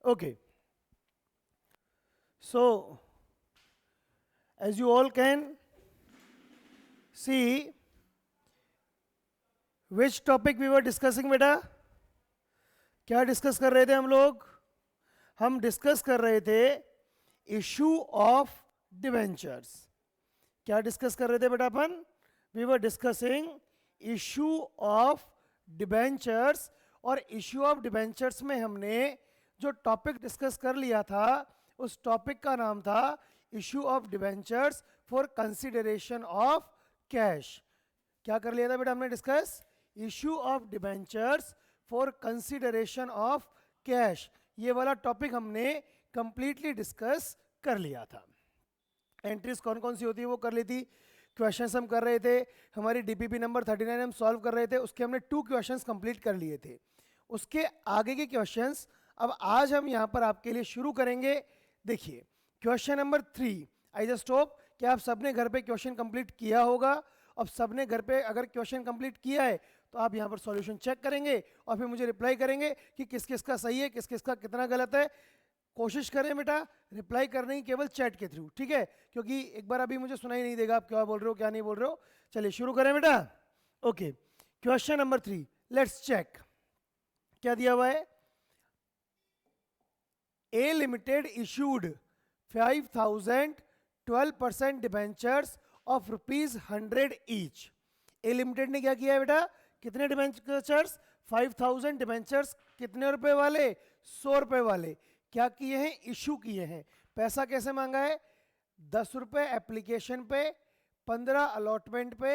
Okay, so as you all can see, which topic we were discussing बेटा? क्या discuss कर रहे थे हम लोग? हम डिस्कस कर रहे थे इशू ऑफ डिवेंचर्स. क्या डिस्कस कर रहे थे बेटा अपन? We were discussing issue of debentures. और इशू ऑफ डिवेंचर्स में हमने जो टॉपिक डिस्कस कर लिया था उस टॉपिक का नाम था issue of debentures for consideration of cash. क्या कर लिया था बेटा हमने discuss? Issue of debentures for consideration of cash. ये वाला टॉपिक हमने कंप्लीटली डिस्कस कर लिया था. एंट्रीज कौन कौन सी होती है वो कर ली थी. क्वेश्चंस हम कर रहे थे. हमारी डीपीपी नंबर 39 हम सॉल्व कर रहे थे. उसके हमने 2 क्वेश्चंस कंप्लीट कर लिए थे. उसके आगे के क्वेश्चंस अब आज हम यहाँ पर आपके लिए शुरू करेंगे. देखिए question number 3. I just hope कि आप सबने घर पे क्वेश्चन कंप्लीट किया होगा. अब सबने घर पे अगर क्वेश्चन कंप्लीट किया है तो आप यहाँ पर सॉल्यूशन चेक करेंगे और फिर मुझे रिप्लाई करेंगे कि किस किस का सही है, किस किस का कितना गलत है. कोशिश करें बेटा रिप्लाई करने की केवल चैट के थ्रू, ठीक है? क्योंकि एक बार अभी मुझे सुनाई नहीं देगा आप क्या बोल रहे हो क्या नहीं बोल रहे हो. चलिए शुरू करें बेटा. Okay, question number 3, let's check. क्या दिया हुआ है? A Limited issued 5000 12% debentures of ₹100 each. A Limited ने क्या किया है बेटा? कितने डिबेंचर्स? 5000 डिबेंचर्स. कितने रुपए वाले? 100 रुपए वाले. क्या किए हैं? इशू किए हैं. पैसा कैसे मांगा है? 10 रुपए एप्लीकेशन पे, 15 अलॉटमेंट पे,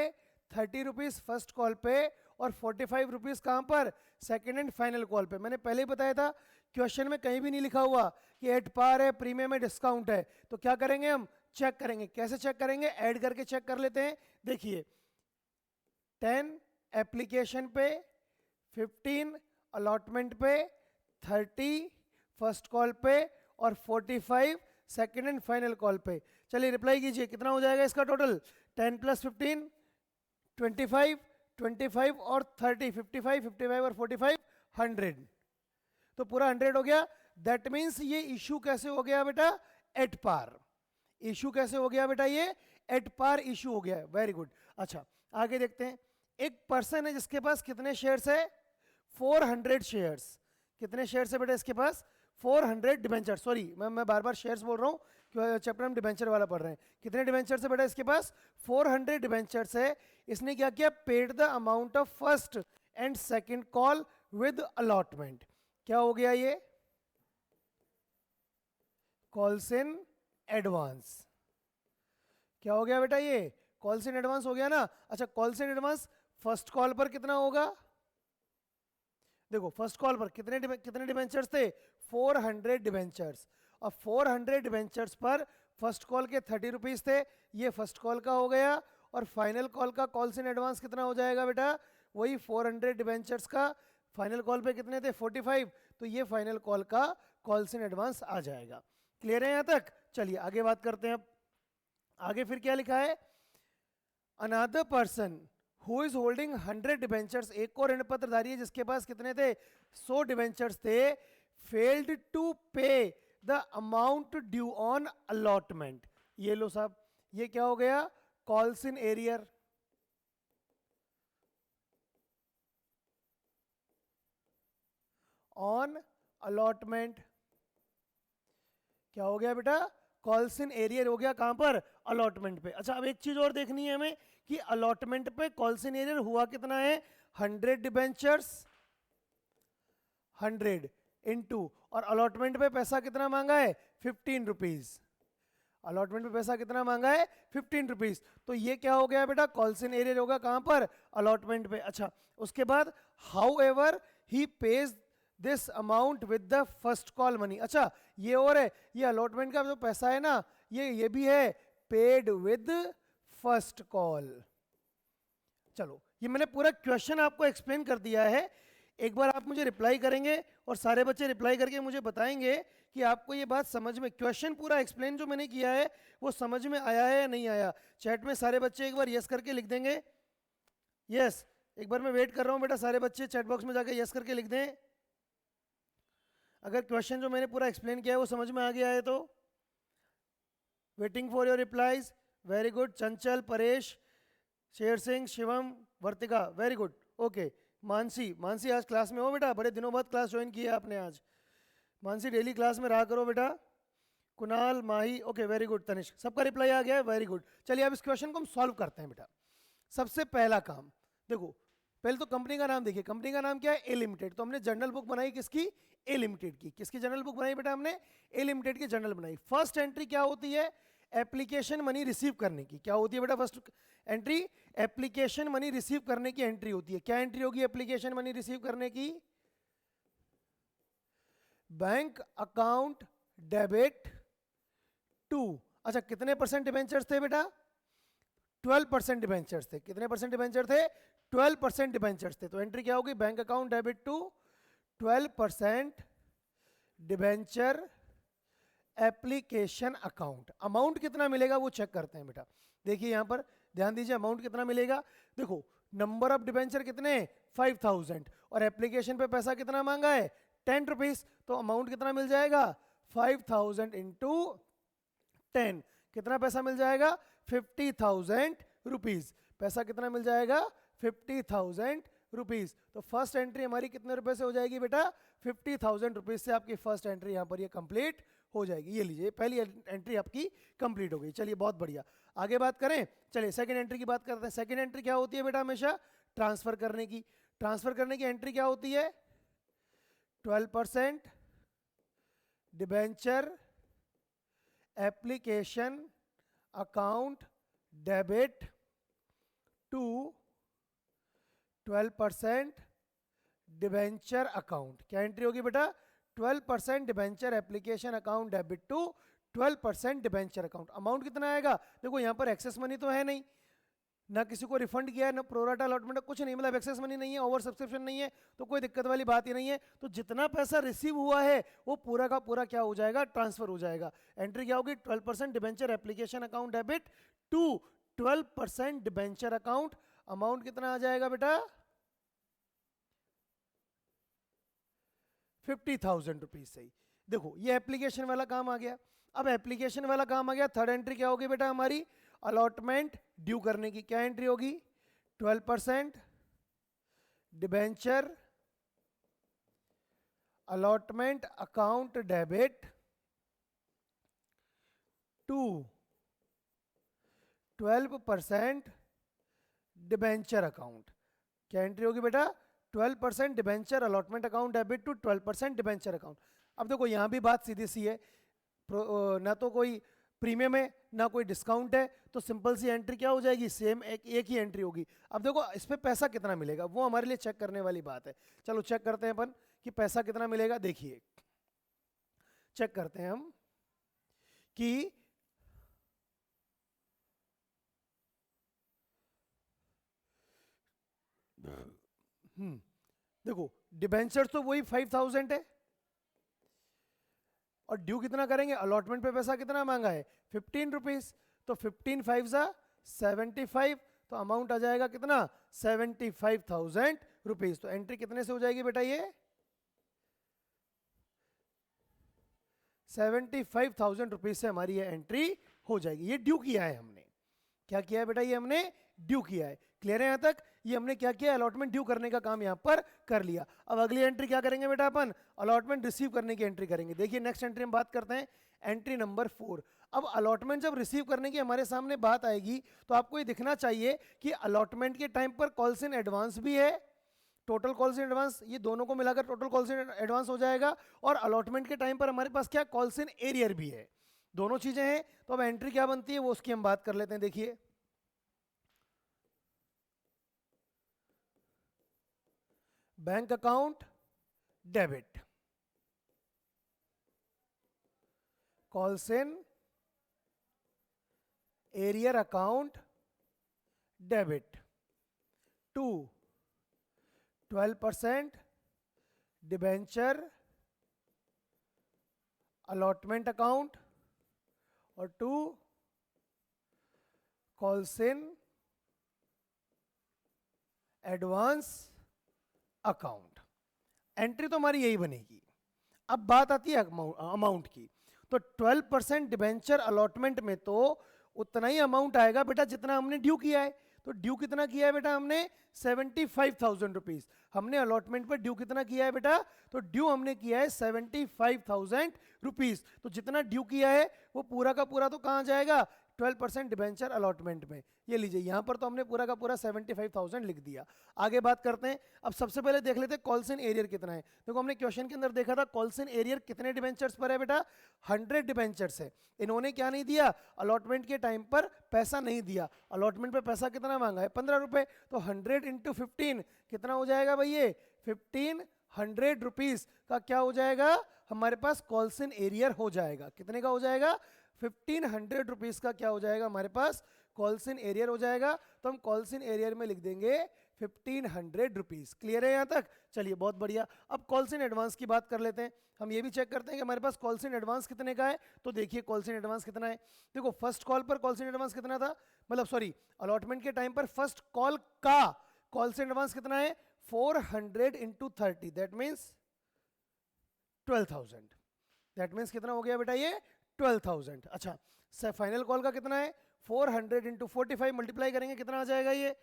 30 रुपीज फर्स्ट कॉल पे और 45 रुपीज कहां पर? सेकंड एंड फाइनल कॉल पे. मैंने पहले ही बताया था क्वेश्चन में कहीं भी नहीं लिखा हुआ कि एट पार है, प्रीमियम है, डिस्काउंट है. तो क्या करेंगे हम? चेक करेंगे. कैसे चेक करेंगे? ऐड करके चेक कर लेते हैं. देखिए 10 एप्लीकेशन पे, 15 अलॉटमेंट पे, 30 फर्स्ट कॉल पे और 45 सेकंड एंड फाइनल कॉल पे. चलिए रिप्लाई कीजिए कितना हो जाएगा इसका टोटल? 10 + 15 25, 25 और 30, 55, 55 और 45 100. तो पूरा 100 हो गया. दैट मीन्स ये इशू कैसे हो गया बेटा? At par. इशू कैसे हो गया बेटा? ये एट पार इशू हो गया है. Very good. अच्छा आगे देखते हैं. एक पर्सन है जिसके पास कितने शेयर्स है? 400 शेयर्स. कितने शेयर्स है बेटा इसके पास? 400 डिबेंचर. सॉरी मैं बार बार शेयर्स बोल रहा हूँ क्योंकि चैप्टर हम डिबेंचर वाला पढ़ रहे हैं. कितने डिबेंचर्स है बेटा इसके पास? 400 डिबेंचर्स है. इसने क्या किया? Paid the amount of first and second call with allotment. क्या हो गया ये? Calls in advance. क्या हो गया बेटा? ये कॉल्स इन एडवांस हो गया ना. अच्छा calls in advance first call पर कितना होगा? देखो फर्स्ट कॉल पर कितने डिबेंचर्स थे? 400 डिबेंचर्स. और 400 डिबेंचर्स पर फर्स्ट कॉल के 30 रुपीज थे. ये फर्स्ट कॉल का हो गया. और फाइनल कॉल का कॉल्स इन एडवांस कितना हो जाएगा बेटा? वही 400 डिबेंचर्स का. फाइनल कॉल पे कितने थे? 45. तो ये फाइनल कॉल का कॉल्स इन एडवांस आ जाएगा. क्लियर है यहां तक? चलिए आगे बात करते हैं. अब आगे फिर क्या लिखा है? Another person who is holding 100 debentures. एक और ऋण पत्रधारी है जिसके पास कितने थे? 100 डिबेंचर्स थे. फेल्ड टू पे the amount due on allotment. ये लो साहब, ये क्या हो गया? Calls in arrear. On allotment. क्या हो गया बेटा? कॉल्स इन एरियर हो गया. कहां पर? अलॉटमेंट पे. अच्छा अब एक चीज और देखनी है हमें कि अलॉटमेंट पे कॉल्स इन एरियर हुआ कितना है? 100 डिबेंचर्स. 100 इनटू और अलॉटमेंट पे पैसा कितना मांगा है? 15 रुपीज. अलॉटमेंट पे पैसा कितना मांगा है? 15 रुपीज. तो ये क्या हो गया बेटा? कॉल्स इन एरियर होगा कहां पर? अलॉटमेंट पे. अच्छा उसके बाद how ever he page this amount with the first call money. अच्छा ये और है, ये अलॉटमेंट का जो पैसा है ना ये भी है पेड विद फर्स्ट कॉल. चलो ये मैंने पूरा क्वेश्चन आपको एक्सप्लेन कर दिया है. एक बार आप मुझे रिप्लाई करेंगे और सारे बच्चे रिप्लाई करके मुझे बताएंगे कि आपको ये बात समझ में, क्वेश्चन पूरा एक्सप्लेन जो मैंने किया है वो समझ में आया है या नहीं आया. चैट में सारे बच्चे एक बार यस करके लिख देंगे. यस, एक बार मैं वेट कर रहा हूं बेटा. सारे बच्चे चैट बॉक्स में जाकर यस करके लिख दें. अगर क्वेश्चन जो मैंने पूरा एक्सप्लेन किया है वो समझ में आ गया है तो waiting for your replies. Very good. Chanchal, Paresh, Sher Singh, Shivam, Vartika, very good. Okay. Mansi, Mansi आज क्लास में हो बेटा? बड़े दिनों बाद क्लास ज्वाइन की है आपने आज। मानसी डेली क्लास में रहा करो बेटा। कुणाल, माही, ओके वेरी गुड। तनिष्क, सबका रिप्लाई आ गया है, वेरी गुड। चलिए अब इस क्वेश्चन को हम सॉल्व करते हैं बेटा। सबसे पहला काम देखो, पहले तो कंपनी का नाम देखिए। कंपनी का नाम क्या है? A limited. तो हमने जर्नल बुक बनाई किसकी? ए लिमिटेड की। किसकी जर्नल बुक बनाई बेटा हमने? ए लिमिटेड की जर्नल बनाई। फर्स्ट एंट्री क्या होती है? एप्लीकेशन मनी रिसीव करने की। क्या होती है बेटा first entry? Application money receive करने की एंट्री होती है। क्या एंट्री होगी एप्लीकेशन मनी रिसीव करने की? बैंक अकाउंट डेबिट टू, अच्छा कितने परसेंट डिबेंचर्स थे बेटा? 12% डिबेंचर्स थे। कितने परसेंट डिबेंचर थे? 12% डिबेंचर्स थे। तो एंट्री क्या होगी? Bank account debit to 12% debenture application account. Amount कितना मिलेगा वो चेक करते हैं बेटा। देखिए यहां पर ध्यान दीजिए, अमाउंट कितना मिलेगा। देखो नंबर ऑफ डिबेंचर कितने? 5000 और एप्लीकेशन पे पैसा कितना मांगा है? 10 रुपीज। तो अमाउंट कितना मिल जाएगा? 5000 इंटू 10, कितना पैसा मिल जाएगा? 50,000 रुपीज। पैसा कितना मिल जाएगा? 50,000 रुपीज। तो फर्स्ट एंट्री हमारी कितने रुपए से हो जाएगी बेटा? 50,000 रुपीज से आपकी फर्स्ट एंट्री यहां पर ये कंप्लीट हो जाएगी। ये लीजिए पहली एंट्री आपकी कंप्लीट हो गई। चलिए बहुत बढ़िया, आगे बात करें। चलिए सेकंड एंट्री की बात करते हैं। सेकंड एंट्री क्या होती है बेटा? हमेशा ट्रांसफर करने की। ट्रांसफर करने की एंट्री क्या होती है? 12% debenture application account debit to 12% debenture account. क्या एंट्री होगी बेटा? 12% debenture application account debit to 12% debenture account. Amount कितना आएगा? देखो यहां पर एक्सेस मनी तो है नहीं, ना किसी को रिफंड किया है, ना प्रोराटा अलॉटमेंट, कुछ नहीं, मतलब एक्सेस मनी नहीं है, ओवर सब्सक्रिप्शन नहीं है, तो कोई दिक्कत वाली बात ही नहीं है। तो जितना पैसा रिसीव हुआ है वो पूरा का पूरा क्या हो जाएगा? ट्रांसफर हो जाएगा। एंट्री क्या होगी? 12% debenture application account debit to 12% debenture account. Amount कितना आ जाएगा बेटा? 50,000 रुपीज। सही। देखो ये एप्लीकेशन वाला काम आ गया। अब एप्लीकेशन वाला काम आ गया, थर्ड एंट्री क्या होगी बेटा हमारी? अलॉटमेंट ड्यू करने की। क्या एंट्री होगी? 12% debenture allotment account debit to 12% debenture account. क्या एंट्री होगी बेटा? 12% debenture allotment account debit to 12% debenture account. अब देखो यहां भी बात सीधी सी है, ना तो कोई प्रीमियम है ना कोई डिस्काउंट है, तो सिंपल सी एंट्री क्या हो जाएगी? सेम एक ही एंट्री होगी। अब देखो इस पे पैसा कितना मिलेगा वो हमारे लिए चेक करने वाली बात है। चलो चेक करते हैं अपन कि पैसा कितना मिलेगा। देखिए चेक करते हैं हम कि देखो डिबेंचर तो वही 5000 है और ड्यू कितना करेंगे? अलॉटमेंट पे पैसा कितना मांगा है? 15 रुपीज। तो 15 5 जा 75, तो अमाउंट आ जाएगा कितना? 75,000 रुपीज। तो एंट्री कितने से हो जाएगी बेटा? ये 75,000 रुपीज से हमारी ये एंट्री हो जाएगी। ये ड्यू किया है हमने। क्या किया है बेटा? ये हमने ड्यू किया है। क्लियर है यहां तक? ये हमने क्या किया? अलॉटमेंट ड्यू करने का काम यहां पर कर लिया। अब अगली एंट्री क्या करेंगे बेटा? अपन अलॉटमेंट रिसीव करने की एंट्री करेंगे। देखिए नेक्स्ट एंट्री हम बात करते हैं, एंट्री नंबर 4। अब अलॉटमेंट जब रिसीव करने की हमारे सामने बात आएगी तो आपको ये दिखना चाहिए कि अलॉटमेंट के टाइम पर कॉल्स इन एडवांस भी है, टोटल कॉल्स इन एडवांस, ये दोनों को मिलाकर टोटल कॉल्स इन एडवांस हो जाएगा। और अलॉटमेंट के टाइम पर हमारे पास क्या? कॉल्स इन एरियर भी है। दोनों चीजें हैं। तो अब एंट्री क्या बनती है वो उसकी हम बात कर लेते हैं। देखिए bank account debit, calls in arrear account debit to 12% debenture allotment account और to calls in advance account. Entry तो हमारी यही बनेगी। अब बात आती है अमाउंट की। तो 12% डिबेंचर अलॉटमेंट में तो उतना ही अमाउंट आएगा बेटा जितना हमने ड्यू किया है। तो ड्यू कितना किया है बेटा हमने 75,000 रुपीज। हमने अलॉटमेंट पर ड्यू कितना किया है बेटा, तो ड्यू हमने किया है 75,000 रुपीज। तो जितना ड्यू किया है वो पूरा का पूरा तो कहाँ जाएगा, 12% डिबेंचर अलॉटमेंट में। ये लीजिए यहाँ पर तो हमने पूरा का पूरा 75,000 लिख दिया। आगे बात करते हैं। अब सबसे पहले देख लेते हैं कॉल्स इन एरियर कितना है। देखो हमने क्वेश्चन के अंदर देखा था कॉल्स इन एरियर कितने डिबेंचर्स पर है बेटा, 100 डिबेंचर्स है। इन्होंने क्या नहीं दिया, अलॉटमेंट के टाइम पर पैसा नहीं दिया। अलॉटमेंट पे पैसा कितना मांगा है, 15 रुपए। तो 100 इंटू 15 कितना हो जाएगा भाई, ये 1500 रुपीज का क्या हो जाएगा हमारे पास, कॉल्स इन एरियर हो जाएगा। कितने का हो जाएगा, 1500 रुपीज का क्या हो जाएगा हमारे पास, कॉल्स इन एरियर हो जाएगा। तो हम कॉल्स इन एरियर में लिख देंगे 1500 रुपीज। क्लियर है यहाँ तक, चलिए बहुत बढ़िया। अब कॉल्स इन एडवांस की बात कर लेते हैं। हम ये भी चेक करते हैं कि हमारे पास कॉल्स इन एडवांस कितने का है। तो देखिए कॉल्स इन एडवांस कितना है। देखो फर्स्ट कॉल पर कॉल्स इन एडवांस कितना था, मतलब सॉरी अलॉटमेंट के टाइम पर फर्स्ट कॉल का कॉल्स इन एडवांस कितना है, 400 into 30 that means 12,000। That means कितना हो गया बेटा ये 12,000। अच्छा फाइनल कॉल का कितना है, 400 इंटू 45 मल्टीप्लाई करेंगे कितना आ जाएगा, ये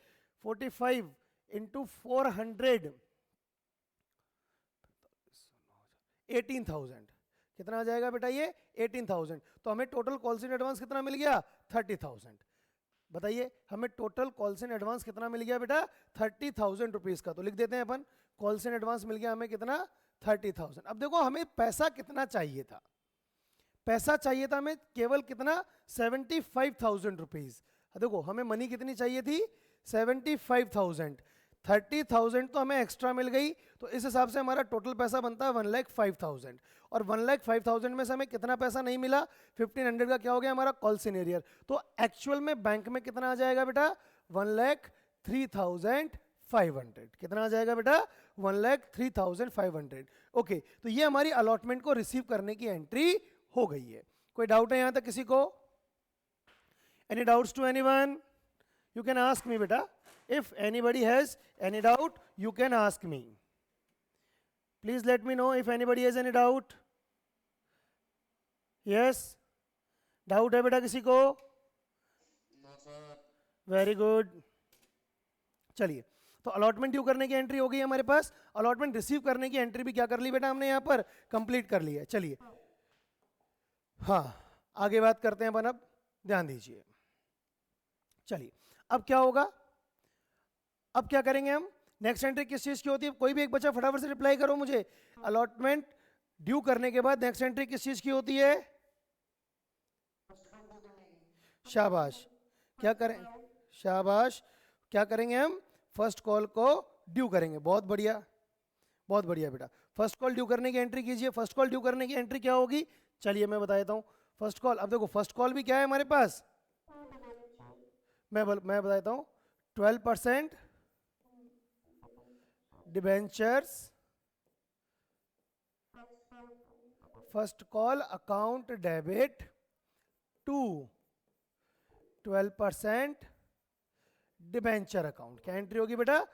45 इंटू 400 18,000। कितना आ जाएगा बेटा ये 18,000। तो हमें टोटल कॉल्स इन एडवांस कितना मिल गया, 30,000। बताइए हमें टोटल कॉल्स इन एडवांस कितना मिल गया बेटा, 30,000 रुपीज का। तो लिख देते हैं अपन, कॉल्स इन एडवांस मिल गया हमें कितना, 30,000। अब देखो हमें पैसा कितना चाहिए था, पैसा चाहिए था हमें केवल कितना, 75,000 रुपीज। देखो हमें मनी कितनी चाहिए थी, 75,000। 30,000 तो हमें एक्स्ट्रा मिल गई। तो इस हिसाब से हमारा टोटल पैसा बनता है 1,05,000। और 1,05,000 में से हमें कितना पैसा नहीं मिला, 1500 का क्या हो गया हमारा कॉल्स इन एरियर। तो एक्चुअल में बैंक में कितना आ जाएगा बेटा, 1,03,500। कितना आ जाएगा बेटा, 1,03,500। ओके, तो ये हमारी अलॉटमेंट को रिसीव करने की एंट्री हो गई है। कोई डाउट है यहां तक किसी को, any doubts to anyone, you can ask me बेटा। If anybody has any doubt, you can ask me. Please let me know if anybody has any doubt. Yes? Doubt है बेटा किसी को? No sir. Very good. चलिए, तो allotment due करने की entry हो गई हमारे पास। अलॉटमेंट रिसीव करने की एंट्री भी क्या कर ली बेटा हमने यहाँ पर, कंप्लीट कर ली है। चलिए हाँ, आगे बात करते हैं अपन। अब ध्यान दीजिए, चलिए अब क्या होगा, अब क्या करेंगे हम, नेक्स्ट एंट्री किस चीज की होती है, कोई भी एक बच्चा फटाफट से रिप्लाई करो मुझे। अलॉटमेंट ड्यू करने के बाद नेक्स्ट एंट्री किस चीज की होती है, शाबाश, क्या करें, शाबाश, क्या करेंगे हम, फर्स्ट कॉल को ड्यू करेंगे। बहुत बढ़िया, बहुत बढ़िया बेटा। फर्स्ट कॉल ड्यू करने की एंट्री कीजिए। फर्स्ट कॉल ड्यू करने की एंट्री क्या होगी, चलिए मैं बता देता हूं। फर्स्ट कॉल, अब देखो फर्स्ट कॉल भी क्या है हमारे पास, मैं बताता हूं, 12% debentures first call account debit to 12% debenture account. क्या एंट्री होगी बेटा,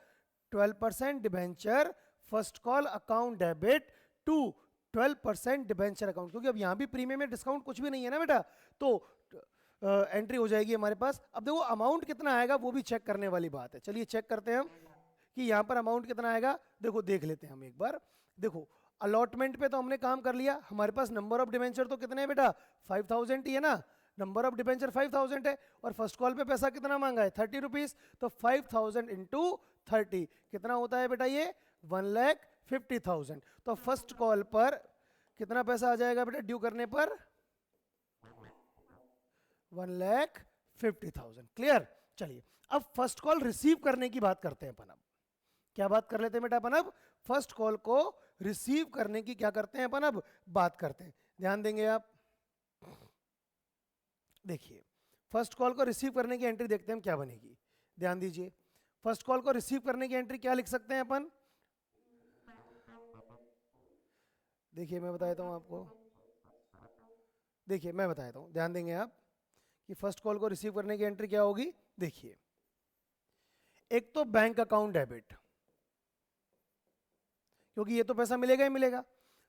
12% debenture first call account debit to 12% debenture account. क्योंकि अब यहां भी प्रीमियम में डिस्काउंट कुछ भी नहीं है ना बेटा, तो एंट्री हो जाएगी हमारे पास। अब देखो अमाउंट कितना आएगा वो भी चेक करने वाली बात है। चलिए चेक करते हैं हम कि यहाँ पर अमाउंट कितना आएगा। देखो देख लेते हैं हम एक बार। देखो अलॉटमेंट पे तो हमने काम कर लिया, हमारे पास नंबर ऑफ डिबेंचर तो कितने हैं बेटा, 5,000 ही है ना, नंबर ऑफ डिबेंचर 5,000 है। और फर्स्ट कॉल पे पैसा कितना मांगा है, 30 रुपीज। तो 5,000 इंटू 30 कितना होता है बेटा, ये 1,50,000। तो फर्स्ट कॉल पर कितना पैसा आ जाएगा बेटा ड्यू करने पर, 1,50,000। क्लियर। चलिए अब फर्स्ट कॉल रिसीव करने की बात करते हैं अपन। अब क्या बात कर लेते हैं बेटा अपन, अब फर्स्ट कॉल को रिसीव करने की क्या करते हैं अपन, अब बात करते हैं। ध्यान देंगे आप, देखिए फर्स्ट कॉल को रिसीव करने की एंट्री देखते हैं हम क्या बनेगी। ध्यान दीजिए, फर्स्ट कॉल को रिसीव करने की एंट्री क्या लिख सकते हैं अपन, देखिए मैं बता देता हूं आपको, देखिए मैं बता देता हूं, ध्यान देंगे आप कि फर्स्ट कॉल को रिसीव करने की एंट्री क्या होगी। देखिए एक तो बैंक अकाउंट डेबिट, क्योंकि ये तो पैसा मिलेगा ही मिलेगा।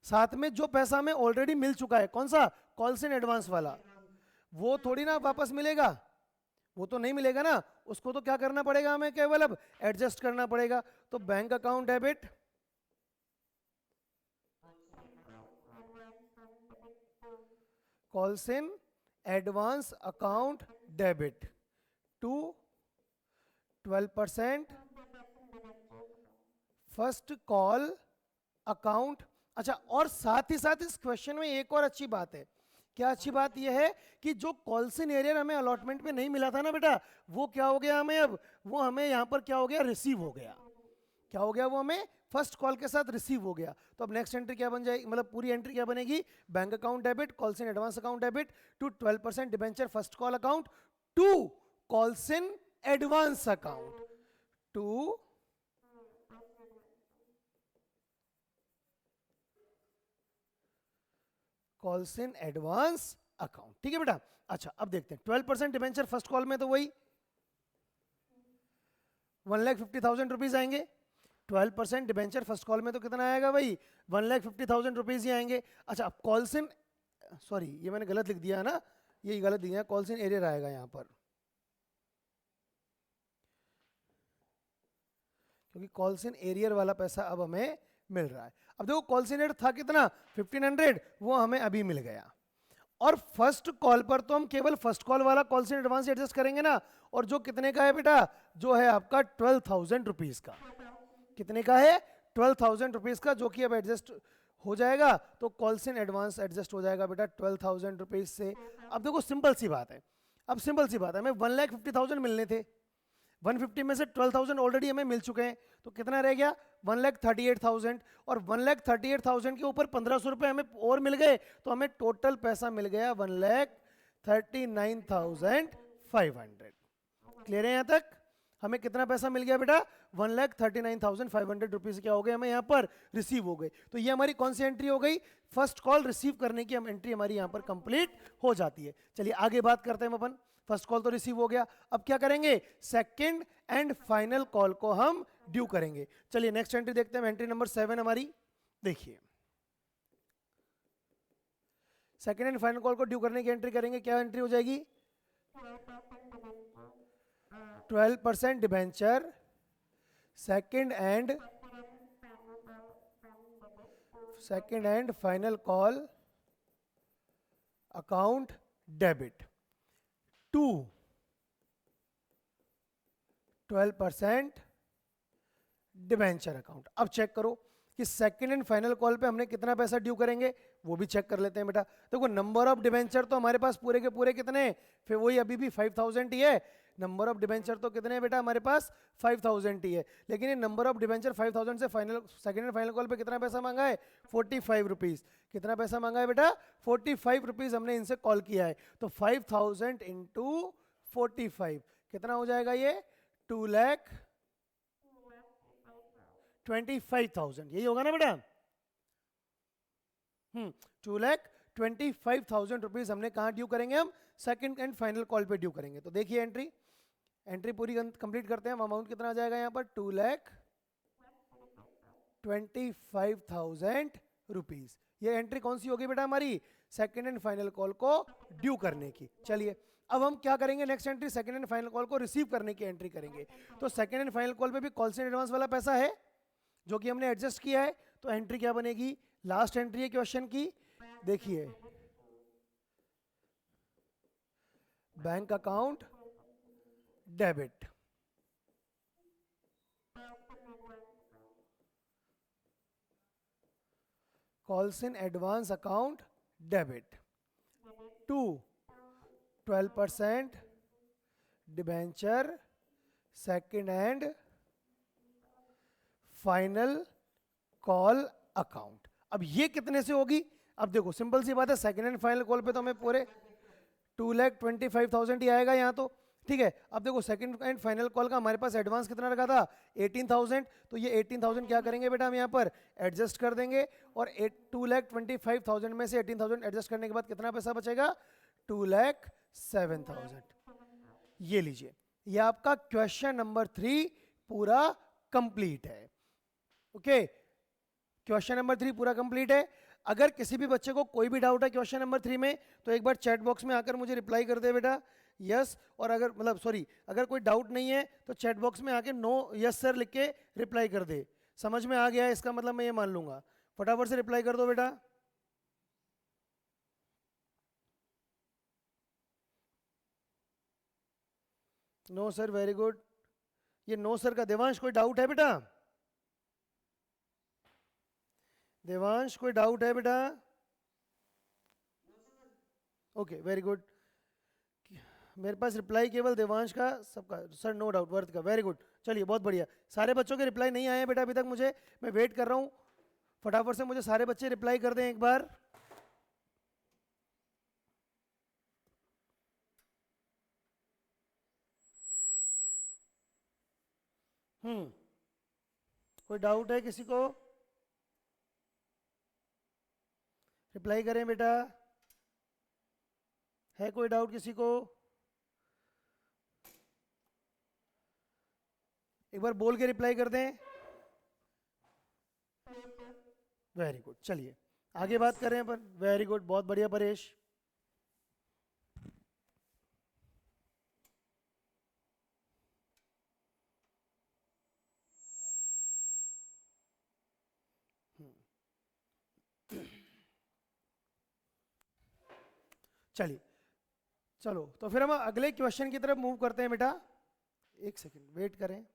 साथ में जो पैसा हमें ऑलरेडी मिल चुका है, कौन सा, कॉल्स इन एडवांस वाला, वो थोड़ी ना वापस मिलेगा, वो तो नहीं मिलेगा ना, उसको तो क्या करना पड़ेगा हमें, केवल अब एडजस्ट करना पड़ेगा। तो bank account debit calls in advance account debit to 12% first call account. अच्छा, और साथ ही साथ इस क्वेश्चन में एक और अच्छी बात है, क्या अच्छी बात यह है कि जो कॉल्स इन एरियर हमें अलॉटमेंट में नहीं मिला था ना बेटा, वो क्या हो गया हमें, अब वो हमें यहाँ पर क्या हो गया, रिसीव हो गया। क्या हो गया, वो हमें फर्स्ट कॉल के साथ रिसीव हो गया। तो अब नेक्स्ट एंट्री क्या बन जाएगी, मतलब पूरी एंट्री क्या बनेगी, bank account debit calls in advance account debit to 12% debenture first call account to calls in advance account to calls in advance account. ठीक है बेटा। अच्छा, अब देखते हैं 12% डिबेंचर फर्स्ट कॉल में तो वही 1,50,000 रुपीज आएंगे। 12% डिबेंचर फर्स्ट कॉल में तो कितना आएगा भाई, 1,50,000 रुपीज ही आएंगे। अच्छा, अब कॉल्स इन, सॉरी ये मैंने गलत लिख दिया है ना, ये गलत दिया है, कॉल्स इन एरियर आएगा यहाँ पर, क्योंकि कॉल्स इन एरियर वाला पैसा अब हमें मिल रहा है। अब देखो कॉल्स इन एरियर था कितना 1500, वो हमें अभी मिल गया। और फर्स्ट कॉल पर तो हम केवल फर्स्ट कॉल वाला कॉल्स इन एडवांस एडजस्ट करेंगे ना, और जो कितने का है बेटा, जो है आपका 12,000 रुपीज का, कितने का है 12,000 रुपीज का, जो कि अब एडजस्ट हो जाएगा। तो कॉल्स इन एडवांस एडजस्ट हो जाएगा बेटा 12,000 रुपीज से। अब देखो सिंपल सी बात है, अब सिंपल सी बात है, हमें 1,50,000 मिलने थे, 150 में से 12,000 ऑलरेडी हमें मिल चुके हैं, तो कितना रह गया 1,38,000, और 1,38,000 के ऊपर 1,500 रुपये हमें और मिल गए, तो हमें टोटल पैसा मिल गया 1,39,500। क्लियर है यहाँ तक, हमें कितना पैसा मिल गया बेटा, 1,39,500 रुपीज क्या हो गए हमें यहाँ पर रिसीव हो गए। तो ये हमारी कौन सी एंट्री हो गई, फर्स्ट कॉल रिसीव करने की हम एंट्री हमारी यहाँ पर कंप्लीट हो जाती है। चलिए आगे बात करते हैं अपन, फर्स्ट कॉल तो रिसीव हो गया, अब क्या करेंगे, सेकंड एंड फाइनल कॉल को हम ड्यू करेंगे। चलिए नेक्स्ट एंट्री देखते हैं, एंट्री नंबर 7 हमारी, देखिए सेकंड एंड फाइनल कॉल को ड्यू करने की एंट्री करेंगे, क्या एंट्री हो जाएगी, 12% debenture second and final call account debit to 12% debenture account. अब चेक करो कि सेकंड एंड फाइनल कॉल पे हमने कितना पैसा ड्यू करेंगे, वो भी चेक कर लेते हैं बेटा। देखो नंबर ऑफ डिबेंचर तो हमारे पास पूरे के पूरे कितने, फिर वही अभी भी 5,000 ही है, नंबर ऑफ डिबेंचर तो कितने हैं बेटा हमारे पास 5,000 ही है, लेकिन ये नंबर ऑफ डिबेंचर 5,000 से final second and final call पे कितना पैसा मांगा है 45 रुपीज। कितना पैसा मांगा है बेटा 45 रुपीज हमने इनसे कॉल किया है। तो 5,000 इंटू 45 कितना हो जाएगा ये 2,25,000, यही होगा ना बेटा। 2,25,000 रुपीज हमने कहाँ ड्यू करेंगे, हम सेकंड एंड फाइनल कॉल पे ड्यू करेंगे। तो देखिए एंट्री पूरी कंप्लीट करते हैं, अमाउंट कितना आ जाएगा यहाँ पर 2,25,000 रुपीज। ये एंट्री कौन सी होगी बेटा हमारी, सेकंड एंड फाइनल कॉल को ड्यू करने की। चलिए अब हम क्या करेंगे, next entry second and final call को रिसीव करने की एंट्री करेंगे। तो सेकंड एंड फाइनल कॉल पे भी कॉल्स इन एडवांस वाला पैसा है जो कि हमने एडजस्ट किया है, तो एंट्री क्या बनेगी, लास्ट एंट्री है क्वेश्चन की, देखिए bank account debit calls in advance account debit to 12% debenture second and final call account. अब ये कितने से होगी, अब देखो सिंपल सी बात है, सेकंड एंड फाइनल कॉल पे तो हमें पूरे 2,25,000 ही आएगा यहाँ तो, ठीक है। अब देखो सेकंड एंड फाइनल कॉल का हमारे पास एडवांस कितना रखा था 18,000, तो ये 18,000 क्या करेंगे बेटा हम यहाँ पर एडजस्ट कर देंगे, और 2,25,000 में से 18,000 एडजस्ट करने के बाद कितना पैसा बचेगा 2,07,000। ये लीजिए, ये आपका क्वेश्चन नंबर 3 पूरा कंप्लीट है। ओके क्वेश्चन नंबर 3 पूरा कंप्लीट है। अगर किसी भी बच्चे को कोई भी डाउट है क्वेश्चन नंबर 3 में तो एक बार चैट बॉक्स में आकर मुझे रिप्लाई कर दे बेटा यस, और अगर मतलब सॉरी अगर कोई डाउट नहीं है तो चैट बॉक्स में आके नो यस सर लिख के रिप्लाई कर दे। समझ में आ गया है इसका मतलब मैं ये मान लूंगा। फटाफट से रिप्लाई कर दो बेटा। No sir, very good. ये नो सर का देवांश कोई डाउट है बेटा? देवांश कोई डाउट है बेटा? Okay very good. मेरे पास रिप्लाई केवल देवांश का, सबका सर नो डाउट वर्थ का, वेरी गुड। चलिए बहुत बढ़िया। सारे बच्चों के रिप्लाई नहीं आए हैं बेटा अभी तक मुझे, मैं वेट कर रहा हूँ। फटाफट से मुझे सारे बच्चे रिप्लाई कर दें एक बार। कोई डाउट है किसी को? रिप्लाई करें बेटा। है कोई डाउट किसी को? एक बार बोल के रिप्लाई कर दें। Very good. चलिए आगे बात करें अपन। वेरी गुड, बहुत बढ़िया परेश। चलिए चलो तो फिर हम अगले क्वेश्चन की तरफ मूव करते हैं बेटा। एक सेकंड वेट करें।